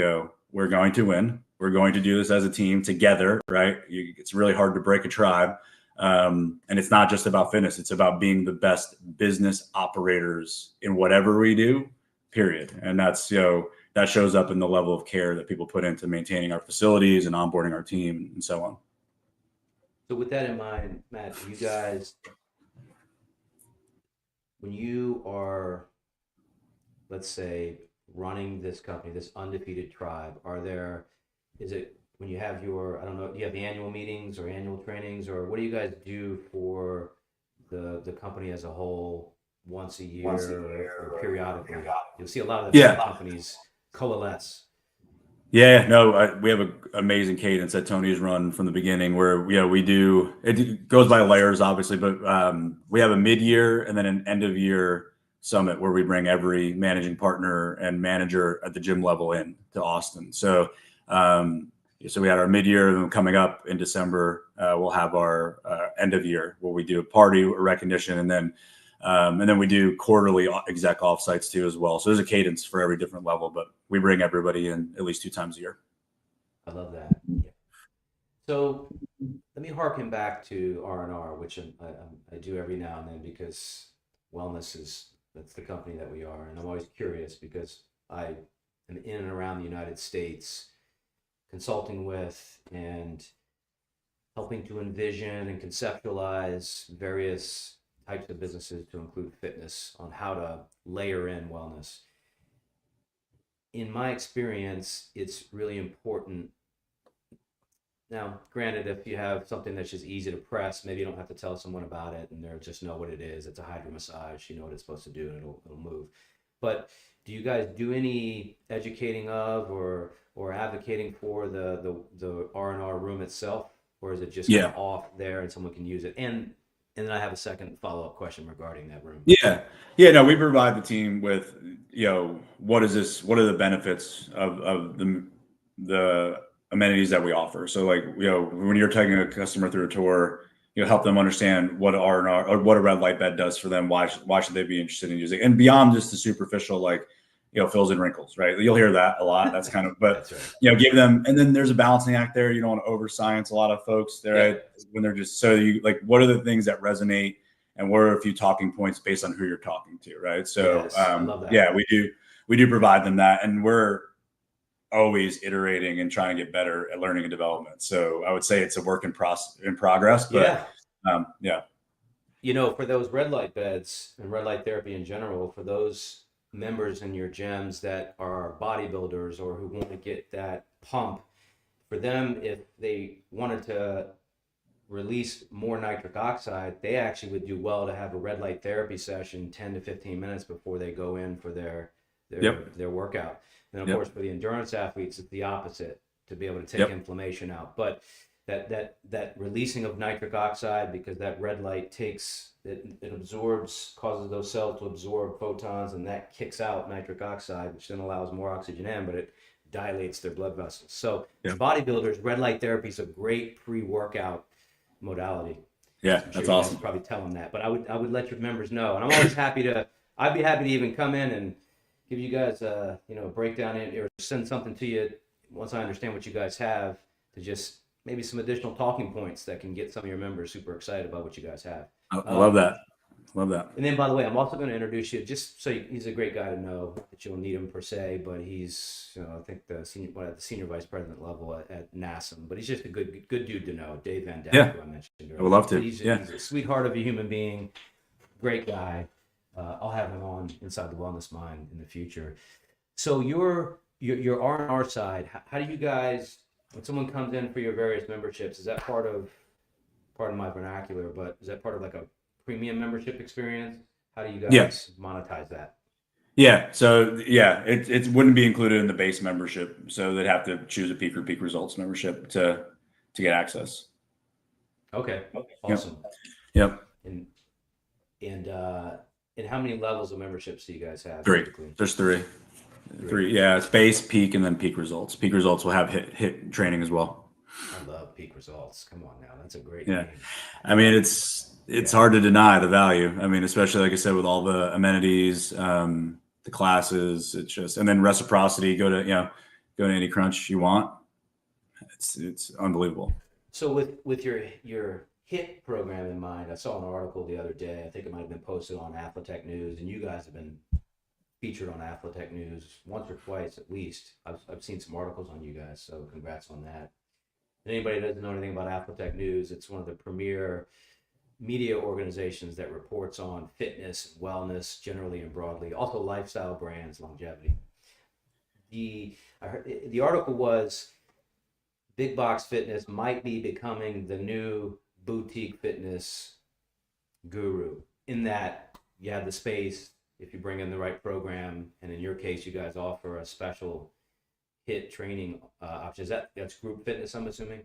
we're going to win. We're going to do this as a team together, right? It's really hard to break a tribe. And it's not just about fitness. It's about being the best business operators in whatever we do, period. And that's, that shows up in the level of care that people put into maintaining our facilities and onboarding our team and so on. So with that in mind, Matt, you guys, when you are, let's say, running this company, this Undefeated Tribe, is it when you have I don't know, do you have the annual meetings or annual trainings, or what do you guys do for the company as a whole once a year, or periodically? You'll see a lot of the companies coalesce. Yeah, no, we have an amazing cadence that Tony's run from the beginning where, we do, it goes by layers, obviously, but we have a mid-year and then an end-of-year summit where we bring every managing partner and manager at the gym level in to Austin. So, so we had our mid-year coming up in December. We'll have our end-of-year where we do a party, a recognition, and then we do quarterly exec offsites too as well. So there's a cadence for every different level, but we bring everybody in at least 2 times a year. I love that. Yeah. So let me harken back to R&R, which I do every now and then because wellness that's the company that we are. And I'm always curious because I am in and around the United States consulting with and helping to envision and conceptualize various types of businesses to include fitness on how to layer in wellness. In my experience, it's really important. Now, granted, if you have something that's just easy to press, maybe you don't have to tell someone about it and they'll just know what it is. It's a hydro massage, you know what it's supposed to do, and it'll move. But do you guys do any educating of or advocating for the R&R room itself, or is it just kind of off there and someone can use it? And then I have a second follow-up question regarding that room. Yeah. No, we provide the team with, what are the benefits of the amenities that we offer. So like, when you're taking a customer through a tour, help them understand what R&R or what a red light bed does for them. Why should they be interested in using it? And beyond just the superficial, like, fills in wrinkles, right? You'll hear that a lot. That's kind of, but right. Give them, and then there's a balancing act there. You don't want to over science a lot of folks there, right? When they're just, so you like, what are the things that resonate and what are a few talking points based on who you're talking to, right? So, I love that. we do provide them that. And always iterating and trying to get better at learning and development. So I would say it's a work in progress, but Yeah. yeah. For those red light beds and red light therapy in general, for those members in your gyms that are bodybuilders or who want to get that pump, for them, if they wanted to release more nitric oxide, they actually would do well to have a red light therapy session 10 to 15 minutes before they go in for Yep. their workout. And of Yep. course, for the endurance athletes, it's the opposite, to be able to take Yep. inflammation out. But that releasing of nitric oxide, because that red light it absorbs, causes those cells to absorb photons, and that kicks out nitric oxide, which then allows more oxygen in, but it dilates their blood vessels. So for Yep. bodybuilders, red light therapy is a great pre-workout modality. Yeah, I'm sure that's you guys awesome. probably tell them that, but I would let your members know, and I'm always I'd be happy to even come in and give you guys a breakdown or send something to you once I understand what you guys have, to just maybe some additional talking points that can get some of your members super excited about what you guys have. I love that. Love that. And then, by the way, I'm also going to introduce you, just so he's a great guy to know. Not that you'll need him per se, but he's, I think the senior vice president level at NASM. But he's just a good dude to know. Dave Van Dam, Yeah. who I mentioned earlier. I would love to. He's Yeah. a sweetheart of a human being, great guy. I'll have him on Inside the Wellness Mind in the future. So your R&R side, how do you guys, when someone comes in for your various memberships, is that part of my vernacular, but is that part of like a premium membership experience? How do you Yeah. guys monetize that? Yeah. So yeah, it wouldn't be included in the base membership. So they'd have to choose a peak or peak results membership to get access. Okay, awesome. Yep. And how many levels of memberships do you guys have? Three. Typically? There's three. Yeah, it's base, peak, and then peak results. Peak results will have hit training as well. I love peak results. Come on now, that's a great Yeah. name. I mean, it's hard to deny the value. I mean, especially like I said, with all the amenities, the classes, it's just, and then reciprocity, go to any crunch you want. It's unbelievable. So with your HIT program in mind, I saw an article the other day. I think it might have been posted on Athletech News, and you guys have been featured on Athletech News once or twice at least. I've seen some articles on you guys, so congrats on that. And anybody that doesn't know anything about Athletech News, it's one of the premier media organizations that reports on fitness and wellness generally and broadly, also lifestyle brands, longevity. The article was big box fitness might be becoming the new boutique fitness guru, in that you have the space if you bring in the right program, and in your case you guys offer a special HIT training option. That's group fitness, I'm assuming?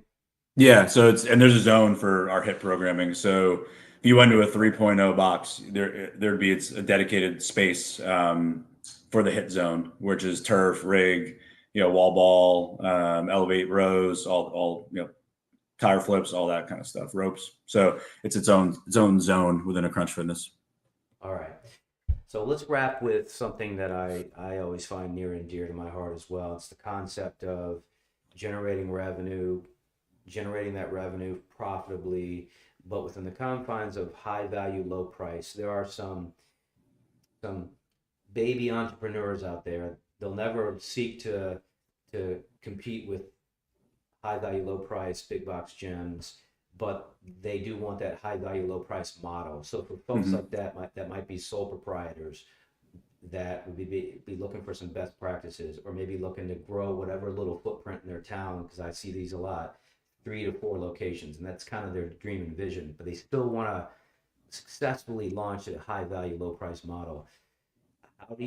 Yeah. So there's a zone for our HIT programming. So if you went to a 3.0 box, there'd be a dedicated space for the HIT zone, which is turf, rig, wall ball, elevate rows, all tire flips, all that kind of stuff, ropes. So it's its own zone within a Crunch Fitness. All right. So let's wrap with something that I always find near and dear to my heart as well. It's the concept of generating that revenue profitably, but within the confines of high value, low price. There are some baby entrepreneurs out there. They'll never seek to compete with high value, low price, big box gyms, but they do want that high value, low price model. So for folks like that might be sole proprietors that would be looking for some best practices, or maybe looking to grow whatever little footprint in their town, because I see these a lot, 3 to 4 locations, and that's kind of their dream and vision, but they still want to successfully launch a high value, low price model. What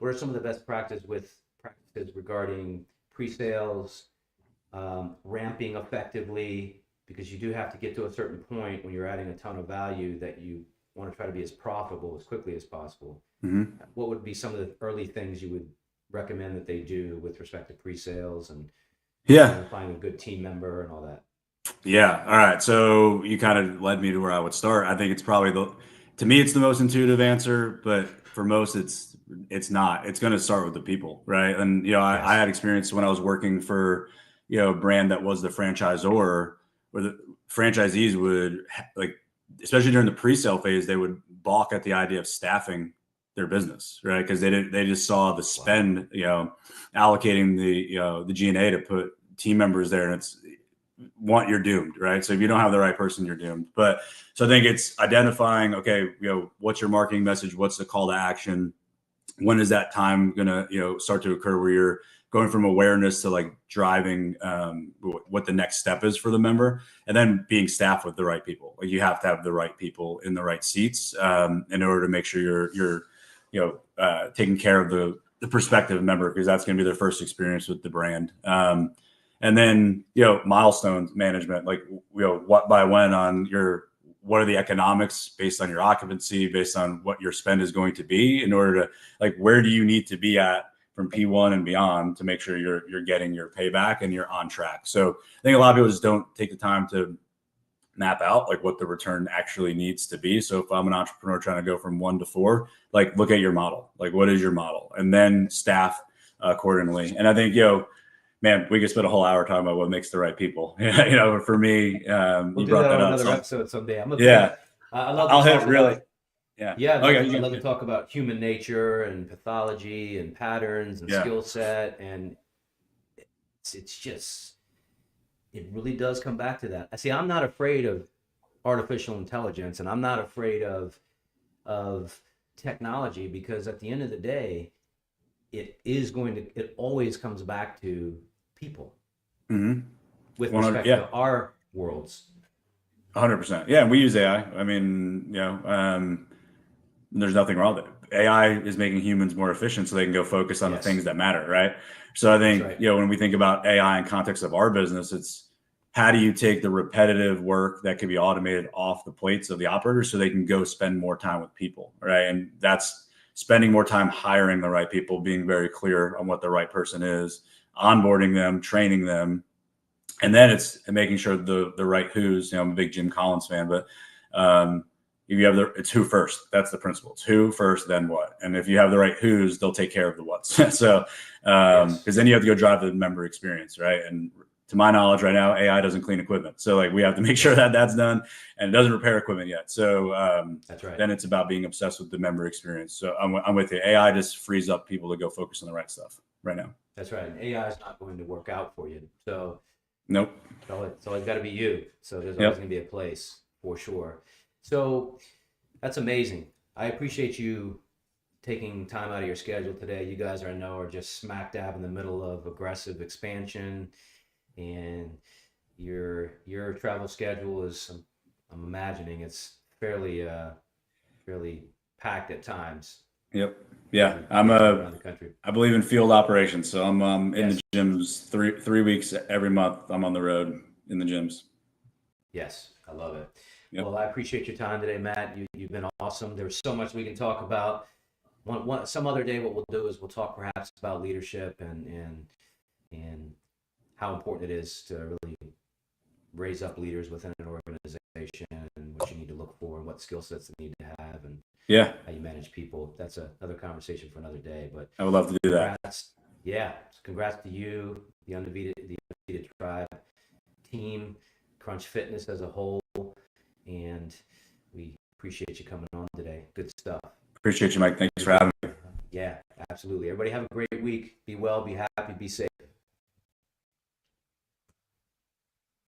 are some of the best practices regarding pre-sales, ramping effectively, because you do have to get to a certain point when you're adding a ton of value that you want to try to be as profitable as quickly as possible. Mm-hmm. What would be some of the early things you would recommend that they do with respect to pre-sales and finding a good team member and all that? Yeah. All right. So you kind of led me to where I would start. I think it's probably to me, it's the most intuitive answer, but for most, it's not. It's going to start with the people, right? And I had experience when I was working for a brand that was the franchisor, where the franchisees would, like, especially during the pre-sale phase, they would balk at the idea of staffing their business, right? Because they just saw the spend, allocating the G&A to put team members there, and you're doomed, right? So if you don't have the right person, you're doomed. But so I think it's identifying, okay, what's your marketing message? What's the call to action? When is that time gonna, start to occur where you're going from awareness to like driving what the next step is for the member, and then being staffed with the right people. Like, you have to have the right people in the right seats in order to make sure you're taking care of the prospective member, because that's going to be their first experience with the brand. And then, milestones management, like, what by when on what are the economics based on your occupancy, based on what your spend is going to be, in order to, like, where do you need to be at from P1 and beyond to make sure you're getting your payback and you're on track. So I think a lot of people just don't take the time to map out like what the return actually needs to be. So if I'm an entrepreneur trying to go from 1 to 4, like, look at your model, like, what is your model, and then staff accordingly. And I think, man, we could spend a whole hour talking about what makes the right people. For me, We'll you do brought that that on up. another episode someday. Yeah, I love I'll to hit talk it really. about, Yeah. yeah, Okay. I'd love to talk about human nature and pathology and patterns and skill set, and it's just, it really does come back to that. I see. I'm not afraid of artificial intelligence, and I'm not afraid of technology, because at the end of the day, it always comes back to people with respect to our worlds. 100%. Yeah, and we use AI. I mean, there's nothing wrong with it. AI is making humans more efficient so they can go focus on the things that matter, right? So I think, when we think about AI in context of our business, it's how do you take the repetitive work that can be automated off the plates of the operators so they can go spend more time with people, right? And that's spending more time hiring the right people, being very clear on what the right person is, onboarding them, training them. And then it's making sure the right who's, I'm a big Jim Collins fan, but if you have it's who first. That's the principle. It's who first, then what. And if you have the right who's, they'll take care of the what's. So, because then you have to go drive the member experience, right? And to my knowledge right now, AI doesn't clean equipment. So like, we have to make sure that that's done, and it doesn't repair equipment yet. So that's right. Then it's about being obsessed with the member experience. So I'm with you. AI just frees up people to go focus on the right stuff right now. That's right. And AI is not going to work out for you. So nope. It's always got to be you. So there's always going to be a place for sure. So that's amazing. I appreciate you taking time out of your schedule today. You guys, I know, are just smack dab in the middle of aggressive expansion, and your travel schedule is, I'm imagining it's fairly packed at times. Yep. Yeah. Around the country. I believe in field operations. So I'm in the gyms 3 weeks every month. I'm on the road in the gyms. Yes. I love it. Yep. Well, I appreciate your time today, Matt. You've been awesome. There's so much we can talk about. Some other day, what we'll do is we'll talk perhaps about leadership and how important it is to really raise up leaders within an organization, and what you need to look for, and what skill sets they need to have, and how you manage people. That's another conversation for another day. But I would love to do that. Congrats to you, the Undefeated Tribe team, Crunch Fitness as a whole, and we appreciate you coming on today. Good stuff. Appreciate you, Mike. Thanks for having me. Yeah, absolutely. Everybody have a great week. Be well, be happy, be safe.